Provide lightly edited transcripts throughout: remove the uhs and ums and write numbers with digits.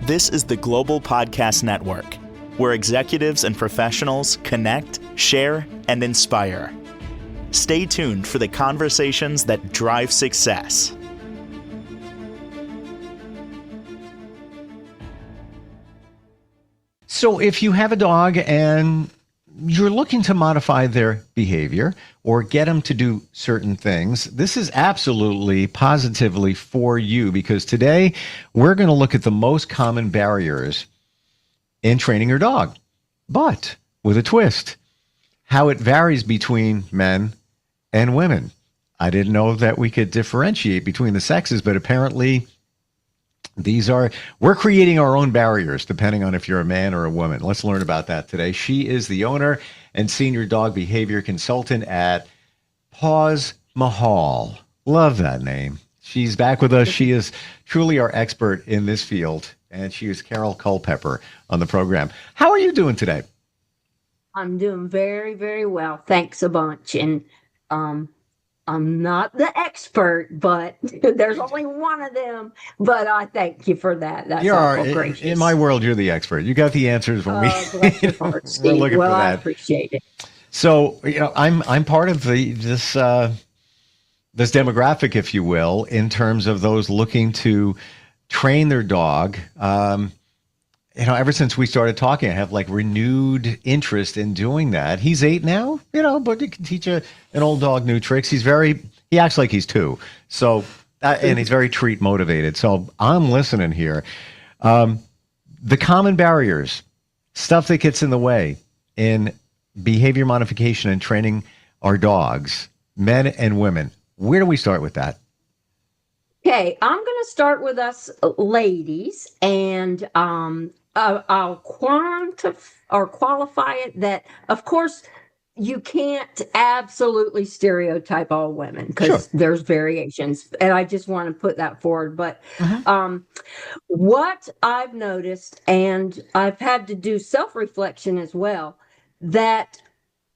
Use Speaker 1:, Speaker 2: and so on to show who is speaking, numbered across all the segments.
Speaker 1: This is the Global Podcast Network, where executives and professionals connect, share, and inspire. Stay tuned for the conversations that drive success.
Speaker 2: So if you have a dog and you're looking to modify their behavior or get them to do certain things, this is absolutely positively for you, because today we're going to look at the most common barriers in training your dog, but with a twist, how it varies between men and women. I didn't know that we could differentiate between the sexes, but apparently we're creating our own barriers depending on if you're a man or a woman. Let's learn about that today. She is the owner and senior dog behavior consultant at Paws, Mahal. Love that name. She's back with us. She is truly our expert in this field, and she is Carol Culpepper on the program. How are you doing today?
Speaker 3: I'm doing very, very well. Thanks a bunch. And I'm not the expert, but there's only one of them. But I thank you for that. That's awful gracious.
Speaker 2: In my world, you're the expert. You got the answers when
Speaker 3: bless your heart, Steve.
Speaker 2: we're looking for that.
Speaker 3: I appreciate it.
Speaker 2: So, I'm part of this demographic, if you will, in terms of those looking to train their dog. Ever since we started talking, I have renewed interest in doing that. He's 8 now, but you can teach an old dog new tricks. He acts like he's 2. So, and he's very treat motivated. So I'm listening here. The common barriers, stuff that gets in the way in behavior modification and training our dogs, men and women. Where do we start with that?
Speaker 3: Okay, I'm going to start with us ladies, and I'll qualify it that, of course, you can't absolutely stereotype all women because there's variations, and I just want to put that forward. But what I've noticed, and I've had to do self-reflection as well, that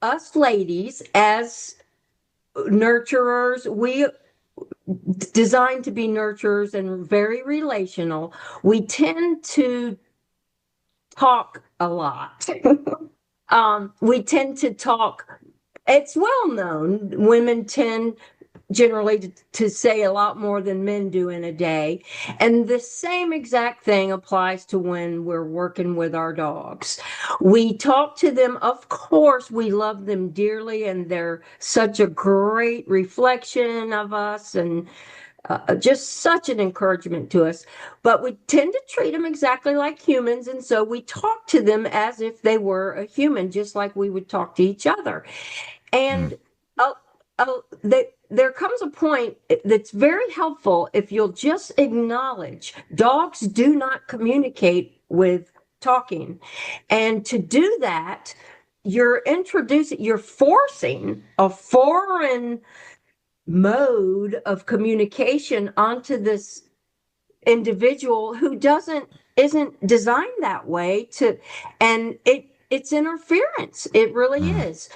Speaker 3: us ladies as nurturers, we designed to be nurturers and very relational, we tend to talk a lot. We tend to talk. It's well known. Women tend generally to say a lot more than men do in a day. And the same exact thing applies to when we're working with our dogs. We talk to them. Of course, we love them dearly, and they're such a great reflection of us, and just such an encouragement to us. But we tend to treat them exactly like humans, and so we talk to them as if they were a human, just like we would talk to each other. And there comes a point that's very helpful if you'll just acknowledge dogs do not communicate with talking. And to do that, you're forcing a foreign mode of communication onto this individual who isn't designed that way and it's interference. It really is.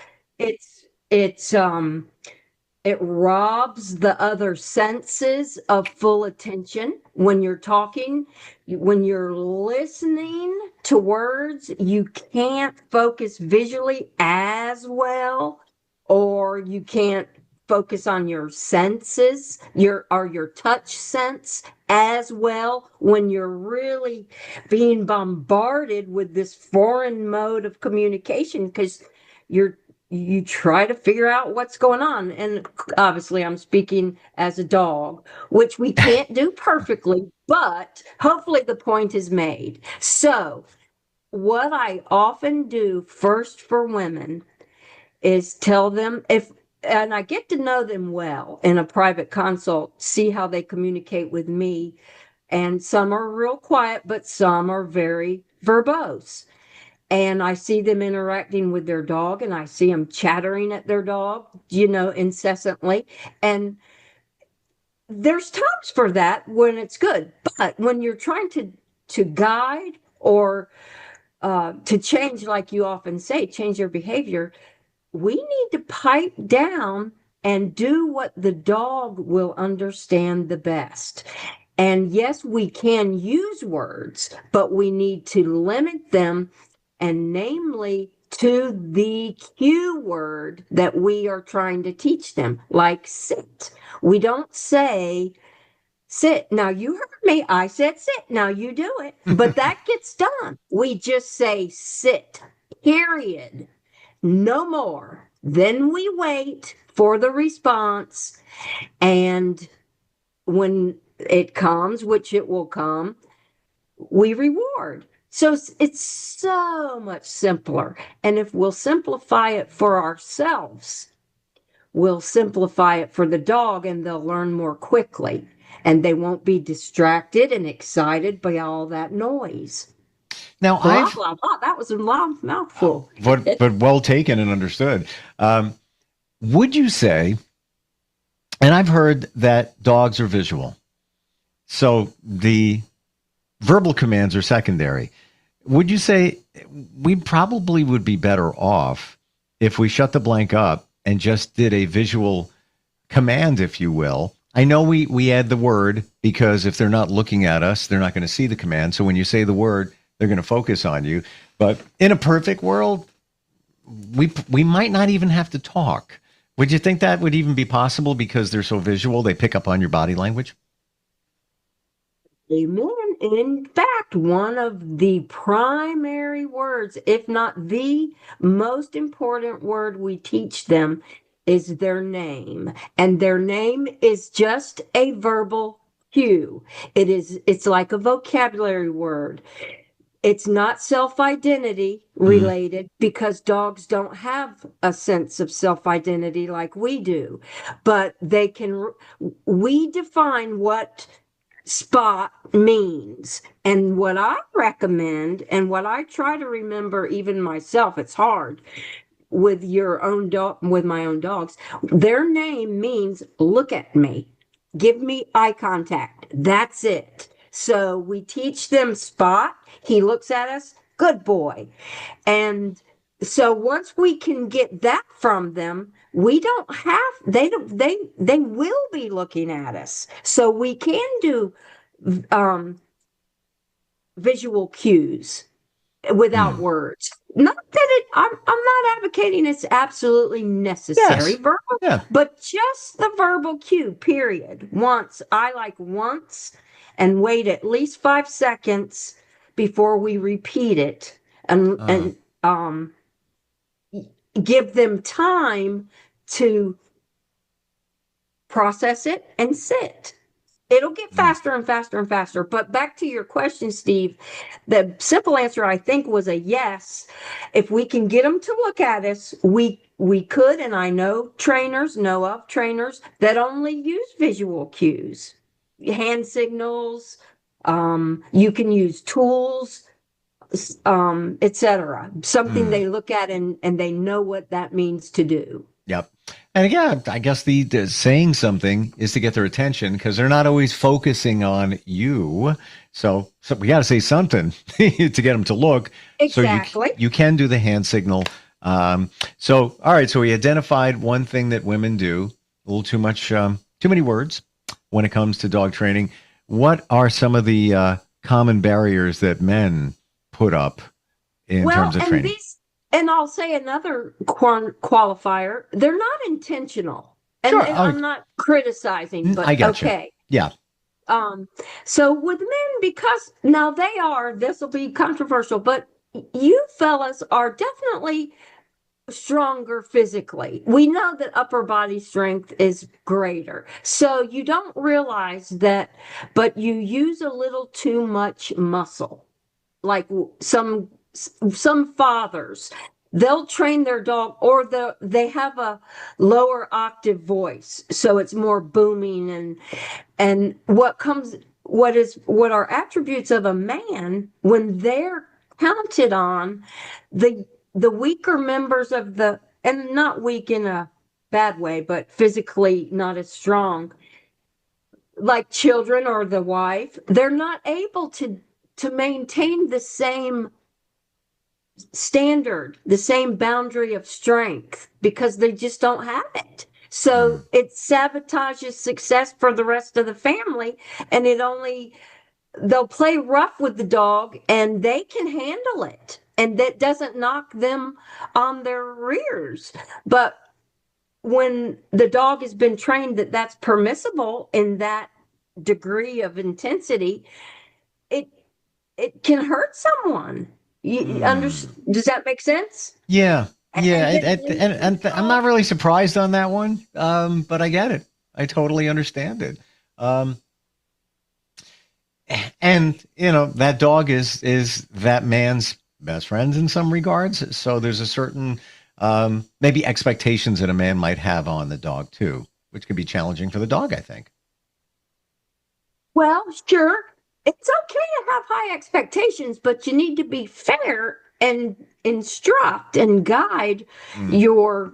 Speaker 3: It robs the other senses of full attention. When you're talking, when you're listening to words, you can't focus visually as well, or you can't focus on your senses, your touch sense as well, when you're really being bombarded with this foreign mode of communication, because you try to figure out what's going on. And obviously I'm speaking as a dog, which we can't do perfectly, but hopefully the point is made. So what I often do first for women is tell them, and I get to know them well in a private consult, see how they communicate with me. And some are real quiet, but some are very verbose. And I see them interacting with their dog, and I see them chattering at their dog, incessantly. And there's times for that when it's good. But when you're trying to guide or to change, like you often say, change their behavior, we need to pipe down and do what the dog will understand the best. And yes, we can use words, but we need to limit them, and namely to the cue word that we are trying to teach them, like sit. We don't say sit. Now you heard me. I said sit. Now you do it. But that gets done. We just say sit, period. No more. Then we wait for the response. And when it comes, which it will come, we reward. So it's so much simpler. And if we'll simplify it for ourselves, we'll simplify it for the dog, and they'll learn more quickly. And they won't be distracted and excited by all that noise.
Speaker 2: Now,
Speaker 3: Blah, blah, blah. That was a long mouthful.
Speaker 2: but well taken and understood. Would you say, and I've heard that dogs are visual, so the verbal commands are secondary. Would you say we probably would be better off if we shut the blank up and just did a visual command, if you will? I know we add the word because if they're not looking at us, they're not going to see the command. So when you say the word, they're going to focus on you. But in a perfect world, we might not even have to talk. Would you think that would even be possible because they're so visual, they pick up on your body language?
Speaker 3: Amen. In fact, one of the primary words, if not the most important word we teach them, is their name. And their name is just a verbal cue. It's like a vocabulary word. It's not self-identity related because dogs don't have a sense of self-identity like we do. But we define what spot means. And what I recommend and what I try to remember even myself, it's hard with with my own dogs, their name means look at me, give me eye contact. That's it. So we teach them spot. He looks at us, good boy. And so once we can get that from them, they will be looking at us. So we can do visual cues without words. Not that I'm not advocating it's absolutely necessary,
Speaker 2: Yes.
Speaker 3: verbal, but just the verbal cue, period. I like once, and wait at least 5 seconds before we repeat it, and give them time to process it and sit. It'll get faster and faster and faster. But back to your question, Steve, the simple answer, I think, was a yes. If we can get them to look at us, we could, and I know of trainers that only use visual cues, hand signals, you can use tools, etc. Something they look at and they know what that means to do.
Speaker 2: Yep. And again, I guess the saying something is to get their attention because they're not always focusing on you. So we got to say something to get them to look.
Speaker 3: Exactly.
Speaker 2: So you can do the hand signal. All right. So we identified one thing that women do, a little too many words when it comes to dog training. What are some of the common barriers that men put up in terms of training?
Speaker 3: And I'll say another qualifier, they're not intentional. And,
Speaker 2: Sure.
Speaker 3: and I'm not criticizing, but
Speaker 2: I got
Speaker 3: okay.
Speaker 2: You. Yeah.
Speaker 3: So with men, because now this will be controversial, but you fellas are definitely stronger physically. We know that upper body strength is greater. So you don't realize that, but you use a little too much muscle. Like some fathers, they'll train their dog, or they have a lower octave voice, so it's more booming, and what are attributes of a man when they're counted on, the weaker members of and not weak in a bad way, but physically not as strong, like children or the wife, they're not able to maintain the same standard, the same boundary of strength, because they just don't have it. So it sabotages success for the rest of the family. And they'll play rough with the dog and they can handle it. And that doesn't knock them on their rears. But when the dog has been trained that that's permissible in that degree of intensity, it it can hurt someone. Does that make sense?
Speaker 2: Yeah. Yeah. And I'm not
Speaker 3: talk.
Speaker 2: really surprised on that one. But I get it. I totally understand it. Um, and that dog is that man's best friend in some regards. So there's a certain maybe expectations that a man might have on the dog too, which could be challenging for the dog, I think.
Speaker 3: Well, sure. It's okay to have high expectations, but you need to be fair and instruct and guide
Speaker 2: Mm.
Speaker 3: your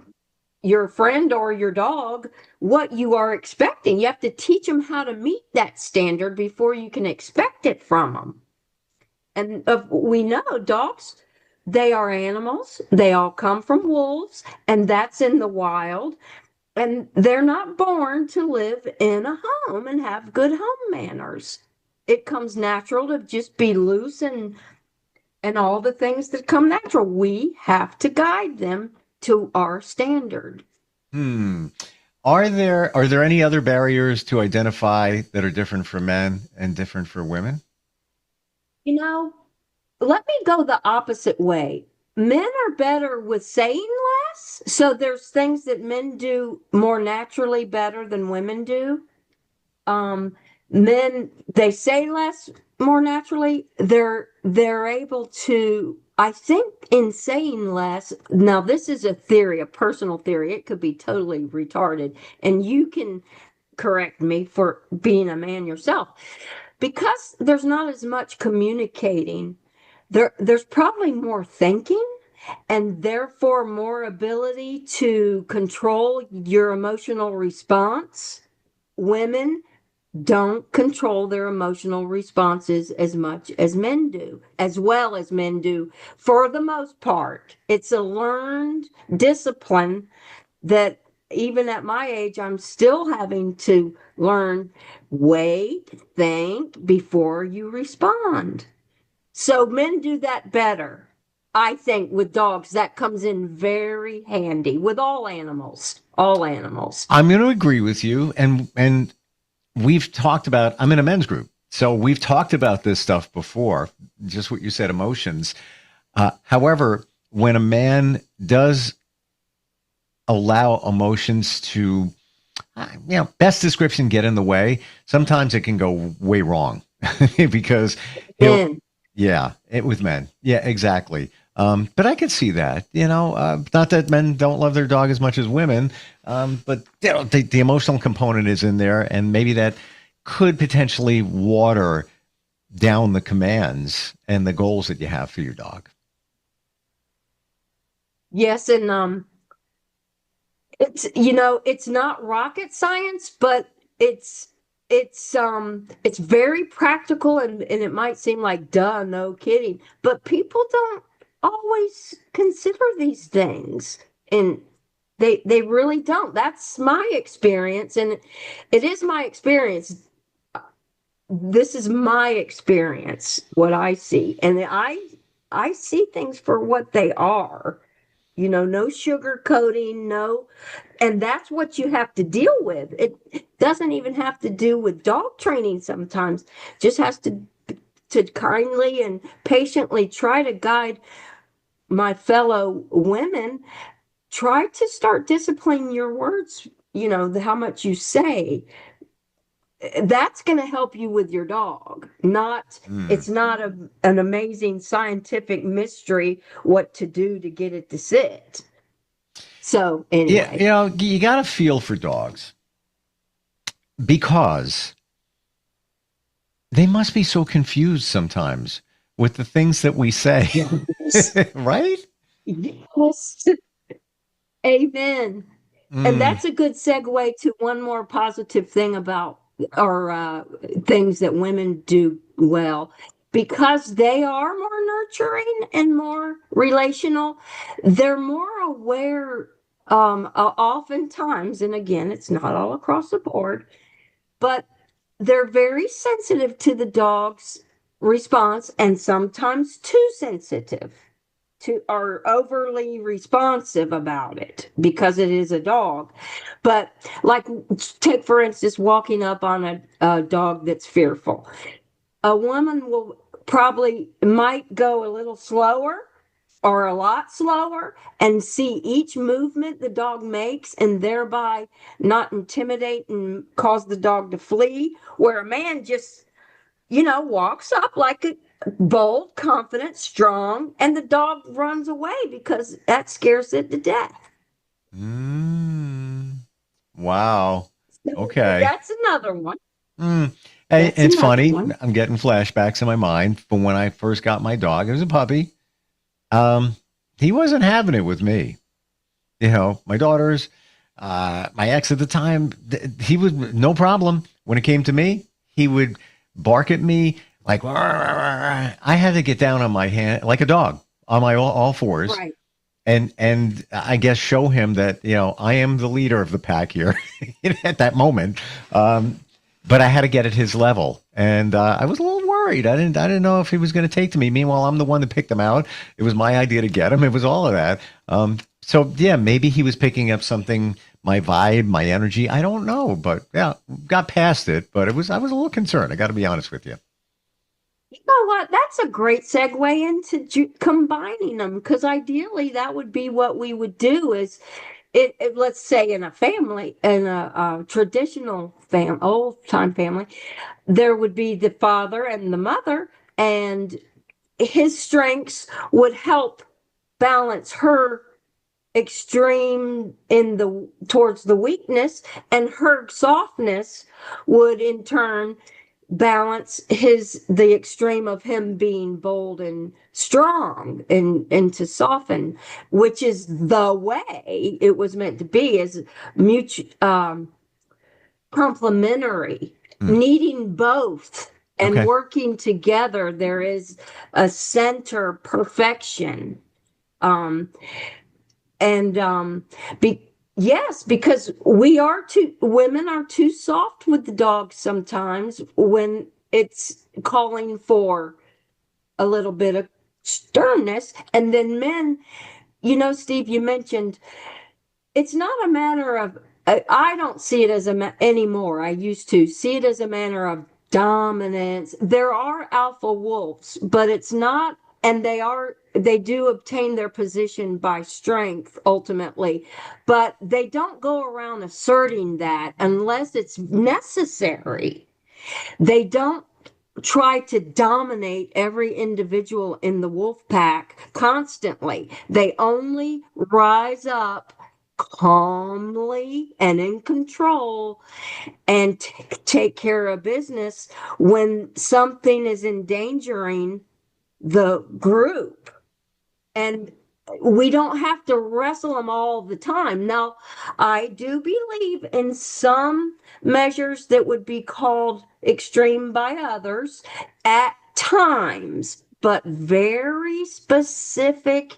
Speaker 3: your friend or your dog what you are expecting. You have to teach them how to meet that standard before you can expect it from them. And we know dogs, they are animals. They all come from wolves, and that's in the wild. And they're not born to live in a home and have good home manners. It comes natural to just be loose and all the things that come natural. We have to guide them to our standard.
Speaker 2: Hmm. Are there any other barriers to identify that are different for men and different for women?
Speaker 3: You know, let me go the opposite way. Men are better with saying less. So there's things that men do more naturally better than women do. um Men, they say less more naturally. They're able to, I think, in saying less. Now this is a theory, a personal theory. It could be totally retarded, and you can correct me for being a man yourself. Because there's not as much communicating, there's probably more thinking, and therefore more ability to control your emotional response. Women don't control their emotional responses as much as men do, as well as men do, for the most part. It's a learned discipline that even at my age, I'm still having to learn. Wait, think before you respond. So men do that better. I think with dogs, that comes in very handy with all animals, all animals.
Speaker 2: I'm going to agree with you, and we've talked about. I'm in a men's group, so we've talked about this stuff before. Just what you said, emotions. However, when a man does allow emotions to, best description, get in the way, sometimes it can go way wrong because he'll,
Speaker 3: Men,
Speaker 2: with men. Yeah, exactly. But I could see that, not that men don't love their dog as much as women, but the emotional component is in there, and maybe that could potentially water down the commands and the goals that you have for your dog.
Speaker 3: yes, and it's not rocket science, but it's it's very practical, and it might seem like duh, no kidding, but people don't always consider these things, and they really don't. That's my experience, and it is my experience. This is my experience, what I see, and I see things for what they are. No sugarcoating, no. And that's what you have to deal with. It doesn't even have to do with dog training sometimes. Just has to kindly and patiently try to guide my fellow women. Try to start disciplining your words, how much you say. That's going to help you with your dog. Not
Speaker 2: Hmm.
Speaker 3: It's not an amazing scientific mystery what to do to get it to sit. So
Speaker 2: Yeah,
Speaker 3: anyway,
Speaker 2: you got to feel for dogs because they must be so confused sometimes with the things that we say,
Speaker 3: yes,
Speaker 2: right?
Speaker 3: yes, amen. And
Speaker 2: Mm.
Speaker 3: that's a good segue to one more positive thing about, or things that women do well. Because they are more nurturing and more relational, they're more aware Oftentimes, and again, it's not all across the board, but they're very sensitive to the dog's response and sometimes too sensitive to are overly responsive about it because it is a dog. But like take for instance walking up on a dog that's fearful. A woman will probably might go a little slower or a lot slower and see each movement the dog makes and thereby not intimidate and cause the dog to flee, where a man just walks up like a bold, confident, strong, and the dog runs away because that scares it to death.
Speaker 2: Mm, wow.
Speaker 3: So
Speaker 2: Okay.
Speaker 3: that's another one.
Speaker 2: Mm. And
Speaker 3: That's
Speaker 2: it's
Speaker 3: another
Speaker 2: funny.
Speaker 3: one.
Speaker 2: I'm getting flashbacks in my mind from when I first got my dog. It was a puppy. He wasn't having it with me. My daughters, my ex at the time, he was no problem. When it came to me, he would bark at me like, "Rah, rah, rah." I had to get down on my hand like a dog on my all fours.
Speaker 3: Right.
Speaker 2: And I guess show him that, I am the leader of the pack here at that moment. But I had to get at his level, and I was a little worried. I didn't know if he was going to take to me. Meanwhile, I'm the one that picked him out. It was my idea to get him. It was all of that. So yeah, maybe he was picking up something, my vibe, my energy. I don't know, but yeah, got past it. But I was a little concerned. I got to be honest with you.
Speaker 3: You know what? That's a great segue into combining them because ideally that would be what we would do is let's say in a family, in a traditional old time family, there would be the father and the mother, and his strengths would help balance her extreme in the towards the weakness, and her softness would in turn balance the extreme of him being bold and strong and to soften, which is the way it was meant to be, is mutual complementary,
Speaker 2: Hmm.
Speaker 3: needing both and
Speaker 2: Okay.
Speaker 3: working together. There is a center perfection. Um, and yes, because women are too soft with the dogs sometimes when it's calling for a little bit of sternness. And then men, Steve, you mentioned it's not a matter of, I don't see it as anymore. I used to see it as a manner of dominance. There are alpha wolves, but it's not, and they do obtain their position by strength ultimately, but they don't go around asserting that unless it's necessary. They don't try to dominate every individual in the wolf pack constantly. They only rise up calmly and in control and take care of business when something is endangering the group. And we don't have to wrestle them all the time. Now, I do believe in some measures that would be called extreme by others at times, but very specific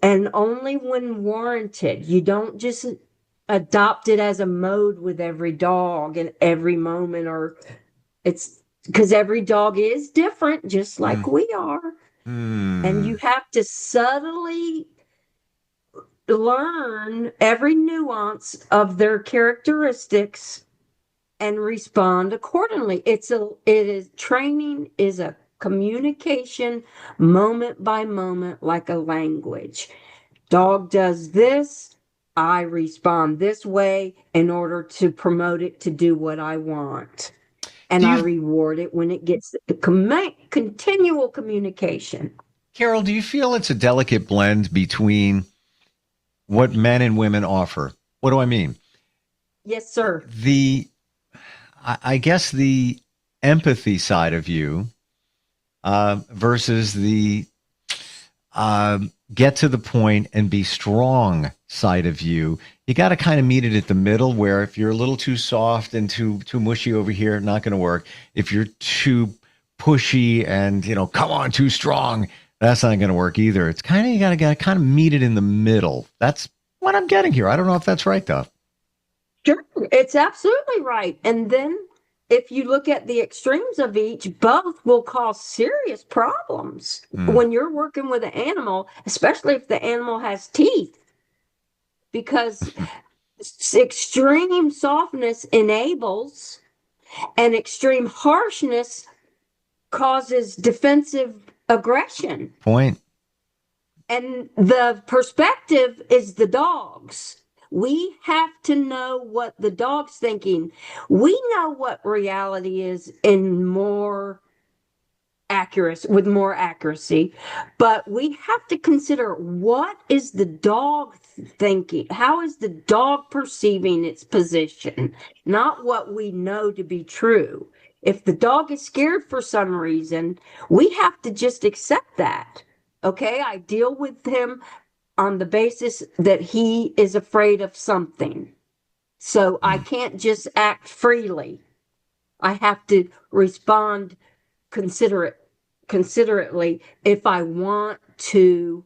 Speaker 3: and only when warranted. You don't just adopt it as a mode with every dog and every moment, or it's because every dog is different, just like we are. And
Speaker 2: Hmm.
Speaker 3: you have to subtly learn every nuance of their characteristics and respond accordingly. Training is a communication moment by moment, like a language. Dog does this, I respond this way in order to promote it to do what I want. And
Speaker 2: Do
Speaker 3: I
Speaker 2: you,
Speaker 3: reward it when it gets the continual communication.
Speaker 2: Carol, do you feel it's a delicate blend between what men and women offer? What do I mean?
Speaker 3: Yes, sir.
Speaker 2: The I guess the empathy side of you versus the get to the point and be strong side of you. You got to kind of meet it at the middle, where if you're a little too soft and too mushy over here, not going to work. If you're too pushy and come on, too strong, that's not going to work either. It's kind of, you got to kind of meet it in the middle. That's what I'm getting here. I don't know if that's right, though.
Speaker 3: Sure, it's absolutely right. And then if you look at the extremes of each, both will cause serious problems when you're working with an animal, especially if the animal has teeth, because extreme softness enables and extreme harshness causes defensive aggression.
Speaker 2: Point.
Speaker 3: And the perspective is the dog's. We have to know what the dog's thinking. We know what reality is in more with more accuracy, but we have to consider what is the dog thinking? How is the dog perceiving its position? Not what we know to be true. If the dog is scared for some reason, we have to just accept that. Okay, I deal with him on the basis that he is afraid of something. So I can't just act freely. I have to respond considerately if I want to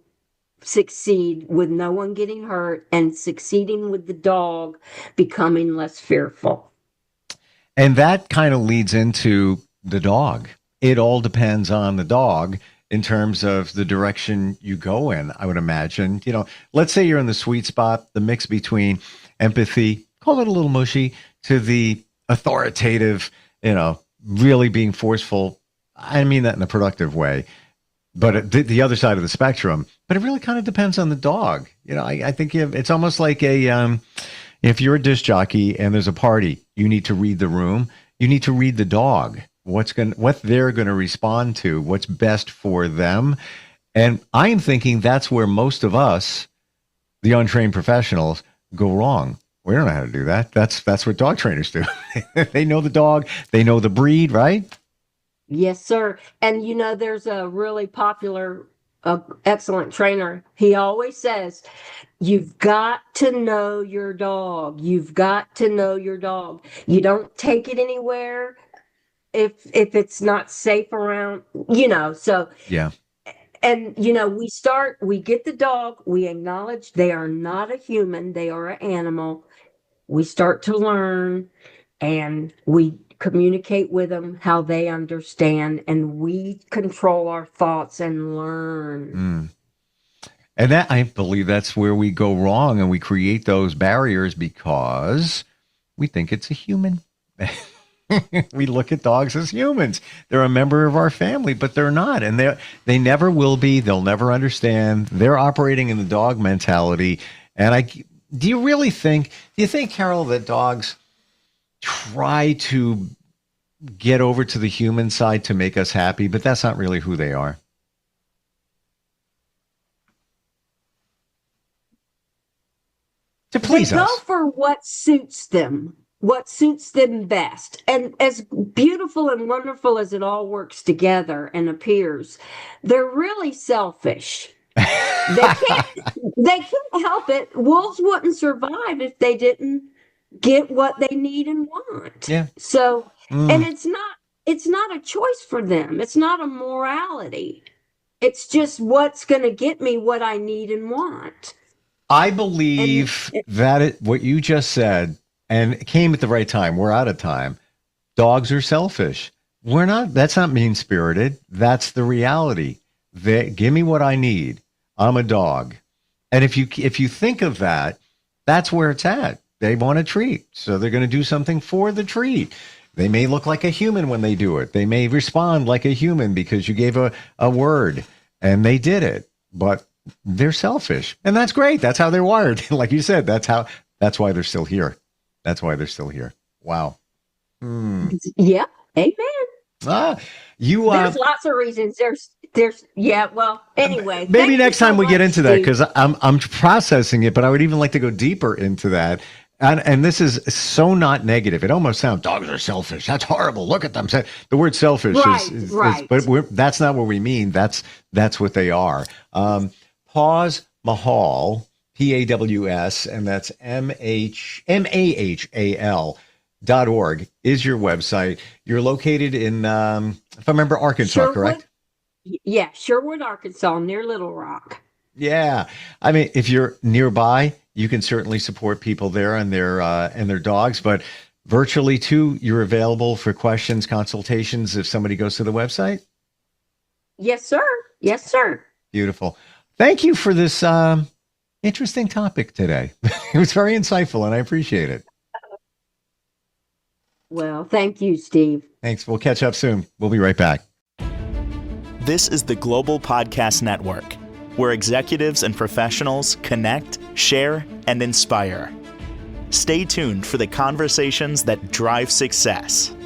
Speaker 3: succeed with no one getting hurt and succeeding with the dog becoming less fearful.
Speaker 2: And that kind of leads into the dog. It all depends on the dog in terms of the direction you go in, I would imagine. You know, let's say you're in the sweet spot, the mix between empathy, call it a little mushy, to the authoritative, you know, really being forceful. I mean that in a productive way, but the other side of the spectrum. But it really kind of depends on the dog. You know, I think it's almost like if you're a disc jockey and there's a party, you need to read the room. You need to read the dog. What they're going to respond to, what's best for them. And I am thinking that's where most of us, the untrained professionals, go wrong. We don't know how to do that. That's what dog trainers do. They know the dog, they know the breed, right?
Speaker 3: Yes, sir. And you know, there's a really popular, excellent trainer. He always says, you've got to know your dog. You've got to know your dog. You don't take it anywhere if it's not safe around, you know. So
Speaker 2: yeah.
Speaker 3: And you know, we get the dog, we acknowledge they are not a human, they are an animal. We start to learn and we communicate with them how they understand, and we control our thoughts and learn.
Speaker 2: And that, I believe that's where we go wrong, and we create those barriers because we think it's a human. We look at dogs as humans. They're a member of our family, but they're not. And they never will be. They'll never understand. They're operating in the dog mentality. And do you think, Carol, that dogs try to get over to the human side to make us happy, but that's not really who they are? To please us.
Speaker 3: They go for what suits them best. And as beautiful and wonderful as it all works together and appears, they're really selfish. They can't help it. Wolves wouldn't survive if they didn't get what they need and want.
Speaker 2: Yeah.
Speaker 3: So, and it's not a choice for them. It's not a morality. It's just what's going to get me what I need and want.
Speaker 2: I believe what you just said, and it came at the right time. We're out of time. Dogs are selfish. We're not. That's not mean-spirited. That's the reality. Give me what I need. I'm a dog. And if you think of that, that's where it's at. They want a treat, so they're going to do something for the treat. They may look like a human when they do it. They may respond like a human because you gave a word and they did it. But they're selfish, and that's great. That's how they're wired. Like you said, that's why they're still here. That's why they're still here. Wow.
Speaker 3: Yeah. Amen.
Speaker 2: There's
Speaker 3: lots of reasons. Well, anyway.
Speaker 2: Maybe next time we get into that, because I'm processing it, but I would even like to go deeper into that. And this is so not negative. It almost sounds, dogs are selfish. That's horrible. Look at them. The word selfish is but that's not what we mean. That's what they are. Paws, Mahal, Paws, and that's MAHAL.org is your website. You're located in, if I remember, Arkansas,
Speaker 3: Sherwood,
Speaker 2: correct?
Speaker 3: Yeah, Sherwood, Arkansas, near Little Rock.
Speaker 2: Yeah. I mean, if you're nearby, you can certainly support people there and their dogs, but virtually too, you're available for questions, consultations if somebody goes to the website?
Speaker 3: Yes, sir. Yes, sir.
Speaker 2: Beautiful. Thank you for this interesting topic today. It was very insightful, and I appreciate it.
Speaker 3: Well, thank you, Steve.
Speaker 2: Thanks. We'll catch up soon. We'll be right back.
Speaker 1: This is the Global Podcast Network, where executives and professionals connect, share, and inspire. Stay tuned for the conversations that drive success.